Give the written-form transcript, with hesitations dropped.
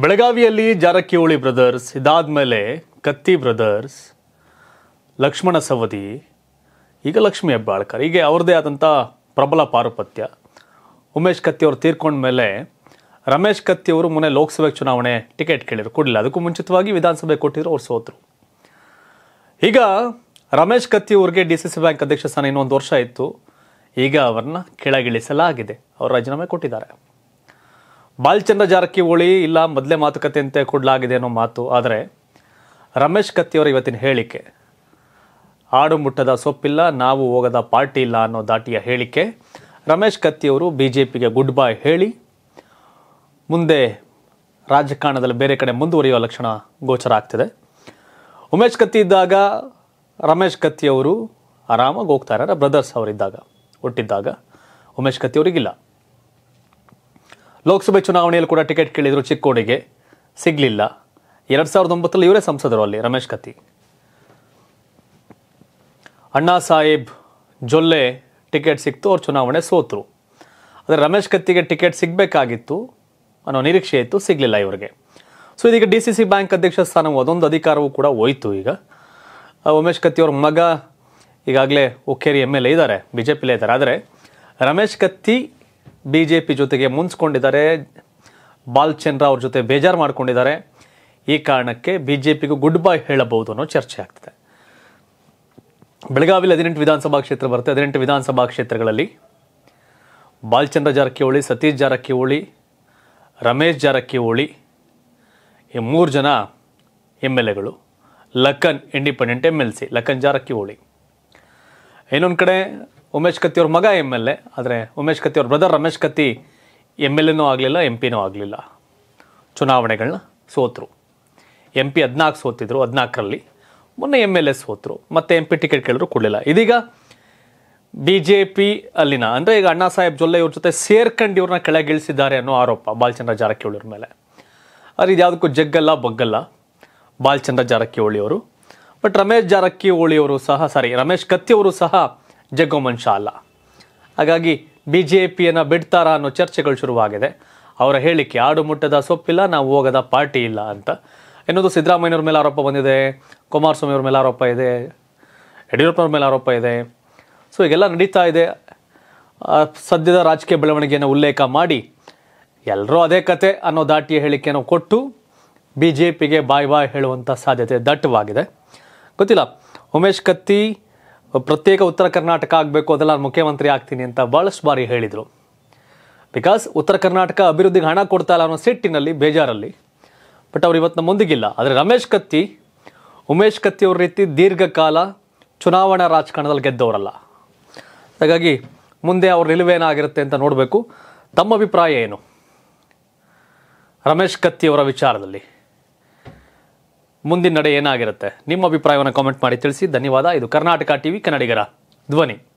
ಬೆಳಗಾವಿಯಲ್ಲಿ ಜಾರಕಿಹೊಳಿ ಬ್ರದರ್ಸ್, ಇದಾದ್ಮೇಲೆ ಕತ್ತಿ ಬ್ರದರ್ಸ್, ಲಕ್ಷ್ಮಣ ಸವದಿ, ಈಗ ಲಕ್ಷ್ಮೀ ಹೆಬ್ಬಾಳ್ಕರ್, ಹೀಗೆ ಅವ್ರದ್ದೇ ಆದಂಥ ಪ್ರಬಲ ಪಾರುಪತ್ಯ. ಉಮೇಶ್ ಕತ್ತಿ ಅವರು ತೀರ್ಕೊಂಡ ಮೇಲೆ ರಮೇಶ್ ಕತ್ತಿ ಅವರು ಮೊನ್ನೆ ಲೋಕಸಭೆ ಚುನಾವಣೆ ಟಿಕೆಟ್ ಕೇಳಿದ್ರು, ಕೊಡಲಿಲ್ಲ. ಅದಕ್ಕೂ ಮುಂಚಿತವಾಗಿ ವಿಧಾನಸಭೆ ಕೊಟ್ಟಿದ್ರು, ಅವ್ರು ಸೋತರು. ಈಗ ರಮೇಶ್ ಕತ್ತಿ ಅವ್ರಿಗೆ DCC ಬ್ಯಾಂಕ್ ಅಧ್ಯಕ್ಷ ಸ್ಥಾನ ಇನ್ನೊಂದು ವರ್ಷ ಇತ್ತು. ಈಗ ಅವ್ರನ್ನ ಕೆಳಗಿಳಿಸಲಾಗಿದೆ, ಅವರು ರಾಜೀನಾಮೆ ಕೊಟ್ಟಿದ್ದಾರೆ. ಬಾಲಚಂದ್ರ ಜಾರಕಿಹೊಳಿ ಇಲ್ಲ ಮೊದಲೇ ಮಾತುಕತೆ ಅಂತ ಕೊಡಲಾಗಿದೆ ಅನ್ನೋ ಮಾತು. ಆದರೆ ರಮೇಶ್ ಕತ್ತಿಯವರ ಇವತ್ತಿನ ಹೇಳಿಕೆ, ಆಡು ಮುಟ್ಟದ ಸೊಪ್ಪಿಲ್ಲ, ನಾವು ಹೋಗದ ಪಾರ್ಟಿ ಇಲ್ಲ ಅನ್ನೋ ದಾಟಿಯ ಹೇಳಿಕೆ. ರಮೇಶ್ ಕತ್ತಿಯವರು BJPಗೆ ಗುಡ್ ಬೈ ಹೇಳಿ ಮುಂದೆ ರಾಜಕಾರಣದಲ್ಲಿ ಬೇರೆ ಕಡೆ ಮುಂದುವರಿಯುವ ಲಕ್ಷಣ ಗೋಚರ ಆಗ್ತಿದೆ. ಉಮೇಶ್ ಕತ್ತಿ ಇದ್ದಾಗ ರಮೇಶ್ ಕತ್ತಿಯವರು ಆರಾಮಾಗಿ ಹೋಗ್ತಾ ಇದ್ದಾರೆ. ಬ್ರದರ್ಸ್ ಅವರಿದ್ದಾಗ, ಹುಟ್ಟಿದ್ದಾಗ ಉಮೇಶ್ ಕತ್ತಿ ಅವರಿಗಿಲ್ಲ. ಲೋಕಸಭೆ ಚುನಾವಣೆಯಲ್ಲಿ ಕೂಡ ಟಿಕೆಟ್ ಕೇಳಿದ್ರು, ಚಿಕ್ಕೋಡಿಗೆ ಸಿಗಲಿಲ್ಲ. 2009 ಇವರೇ ಸಂಸದರು ಅಲ್ಲಿ ರಮೇಶ್ ಕತ್ತಿ. ಅಣ್ಣಾ ಸಾಹೇಬ್ ಜೊಲ್ಲೆ ಟಿಕೆಟ್ ಸಿಕ್ತು, ಅವ್ರು ಚುನಾವಣೆ ಸೋತರು. ಆದರೆ ರಮೇಶ್ ಕತ್ತಿಗೆ ಟಿಕೆಟ್ ಸಿಗಬೇಕಾಗಿತ್ತು ಅನ್ನೋ ನಿರೀಕ್ಷೆ ಇತ್ತು, ಸಿಗಲಿಲ್ಲ ಇವರಿಗೆ. ಸೊ ಇದೀಗ DCC ಬ್ಯಾಂಕ್ ಅಧ್ಯಕ್ಷ ಸ್ಥಾನ ಅದೊಂದು ಅಧಿಕಾರವೂ ಕೂಡ ಹೋಯಿತು. ಈಗ ಉಮೇಶ್ ಕತ್ತಿ ಅವ್ರ ಮಗ ಈಗಾಗಲೇ ಹುಕ್ಕೇರಿ MLA ಇದ್ದಾರೆ, BJPಲೇ ಇದ್ದಾರೆ. ಆದರೆ ರಮೇಶ್ ಕತ್ತಿ BJP ಜೊತೆಗೆ ಮುನ್ಸ್ಕೊಂಡಿದ್ದಾರೆ, ಬಾಲಚಂದ್ರ ಅವ್ರ ಜೊತೆ ಬೇಜಾರು ಮಾಡ್ಕೊಂಡಿದ್ದಾರೆ. ಈ ಕಾರಣಕ್ಕೆ BJPಗೂ ಗುಡ್ ಬೈ ಹೇಳಬಹುದು ಅನ್ನೋ ಚರ್ಚೆ ಆಗ್ತದೆ. ಬೆಳಗಾವಿಯಲ್ಲಿ 18 ವಿಧಾನಸಭಾ ಕ್ಷೇತ್ರ ಬರುತ್ತೆ. 18 ವಿಧಾನಸಭಾ ಕ್ಷೇತ್ರಗಳಲ್ಲಿ ಬಾಲಚಂದ್ರ ಜಾರಕಿಹೊಳಿ, ಸತೀಶ್ ಜಾರಕಿಹೊಳಿ, ರಮೇಶ್ ಜಾರಕಿಹೊಳಿ, ಈ 3 ಜನ MLAಗಳು. Lakhan independent MLC, Lakhan Jarkiholi. ಇನ್ನೊಂದು ಕಡೆ ಉಮೇಶ್ ಕತ್ತಿ ಅವ್ರ ಮಗ MLA, ಆದರೆ ಉಮೇಶ್ ಕತ್ತಿ ಅವ್ರ ಬ್ರದರ್ ರಮೇಶ್ ಕತ್ತಿ MLAನೂ ಆಗಲಿಲ್ಲ, MP ನೂ ಆಗಲಿಲ್ಲ. ಚುನಾವಣೆಗಳನ್ನ ಸೋತರು. MP 14 ಸೋತಿದ್ರು, 14ರಲ್ಲಿ ಮೊನ್ನೆ MLA ಸೋತರು. ಮತ್ತೆ MP ಟಿಕೆಟ್ ಕೇಳಿದ್ರು, ಕೊಡಲಿಲ್ಲ. ಇದೀಗ BJP ಅಲ್ಲಿನ ಅಂದರೆ ಈಗ ಅಣ್ಣಾ ಸಾಹೇಬ್ ಜೊಲ್ಲೆ ಇವ್ರ ಜೊತೆ ಸೇರ್ಕೊಂಡು ಇವ್ರನ್ನ ಕೆಳಗಿಳಿಸಿದ್ದಾರೆ ಅನ್ನೋ ಆರೋಪ ಬಾಲಚಂದ್ರ ಜಾರಕಿಹೊಳಿ ಅವ್ರ ಮೇಲೆ. ಆದರೆ ಇದು ಯಾವುದಕ್ಕೂ ಜಗ್ಗಲ್ಲ ಬಗ್ಗಲ್ಲ ಬಾಲಚಂದ್ರ ಜಾರಕಿಹೊಳಿ ಅವರು. ಬಟ್ ರಮೇಶ್ ಜಾರಕಿಹೊಳಿ ಅವರು ಸಹ ರಮೇಶ್ ಕತ್ತಿ ಅವರು ಸಹ ಜಗ್ಗೋ ಮನುಷ್ಯ ಅಲ್ಲ. ಹಾಗಾಗಿ BJPಯನ್ನು ಬಿಡ್ತಾರಾ ಅನ್ನೋ ಚರ್ಚೆಗಳು ಶುರುವಾಗಿದೆ. ಅವರ ಹೇಳಿಕೆ, ಆಡು ಮುಟ್ಟದ ಸೊಪ್ಪಿಲ್ಲ, ನಾವು ಹೋಗದ ಪಾರ್ಟಿ ಇಲ್ಲ ಅಂತ. ಇನ್ನೊಂದು ಸಿದ್ದರಾಮಯ್ಯವ್ರ ಮೇಲೆ ಆರೋಪ ಬಂದಿದೆ, ಕುಮಾರಸ್ವಾಮಿ ಅವ್ರ ಮೇಲೆ ಆರೋಪ ಇದೆ, ಯಡಿಯೂರಪ್ಪನವ್ರ ಮೇಲೆ ಆರೋಪ ಇದೆ. ಸೊ ಈಗೆಲ್ಲ ನಡೀತಾ ಇದೆ. ಸದ್ಯದ ರಾಜಕೀಯ ಬೆಳವಣಿಗೆಯನ್ನು ಉಲ್ಲೇಖ ಮಾಡಿ ಎಲ್ಲರೂ ಅದೇ ಕತೆ ಅನ್ನೋ ದಾಟಿಯ ಹೇಳಿಕೆಯನ್ನು ಕೊಟ್ಟು BJPಗೆ ಬಾಯ್ ಹೇಳುವಂಥ ಸಾಧ್ಯತೆ ದಟ್ಟವಾಗಿದೆ. ಗೊತ್ತಿಲ್ಲ, ಉಮೇಶ್ ಕತ್ತಿ ಪ್ರತ್ಯೇಕ ಉತ್ತರ ಕರ್ನಾಟಕ ಆಗಬೇಕು, ಅದೆಲ್ಲ ಮುಖ್ಯಮಂತ್ರಿ ಆಗ್ತೀನಿ ಅಂತ ಭಾಳಷ್ಟು ಬಾರಿ ಹೇಳಿದರು. ಬಿಕಾಸ್ ಉತ್ತರ ಕರ್ನಾಟಕ ಅಭಿವೃದ್ಧಿಗೆ ಹಣ ಕೊಡ್ತಾ ಇಲ್ಲ ಅನ್ನೋ ಸಿಟ್ಟಿನಲ್ಲಿ, ಬೇಜಾರಲ್ಲಿ. ಬಟ್ ಅವ್ರು ಇವತ್ತು ನಮ್ಮ ಮುಂದಿಗಿಲ್ಲ. ಆದರೆ ಉಮೇಶ್ ಕತ್ತಿ ಅವ್ರ ರೀತಿ ದೀರ್ಘಕಾಲ ಚುನಾವಣಾ ರಾಜಕಾರಣದಲ್ಲಿ ಗೆದ್ದವರಲ್ಲ. ಹಾಗಾಗಿ ಮುಂದೆ ಅವ್ರ ನಿಲುವೇನಾಗಿರುತ್ತೆ ಅಂತ ನೋಡಬೇಕು. ತಮ್ಮ ಅಭಿಪ್ರಾಯ ಏನು ರಮೇಶ್ ಕತ್ತಿ ಅವರ ವಿಚಾರದಲ್ಲಿ? ಮುಂದಿನ ನಡೆ ಏನಾಗಿರುತ್ತೆ? ನಿಮ್ಮ ಅಭಿಪ್ರಾಯವನ್ನು ಕಾಮೆಂಟ್ ಮಾಡಿ ತಿಳಿಸಿ. ಧನ್ಯವಾದ. ಇದು ಕರ್ನಾಟಕ TV, ಕನ್ನಡಿಗರ ಧ್ವನಿ.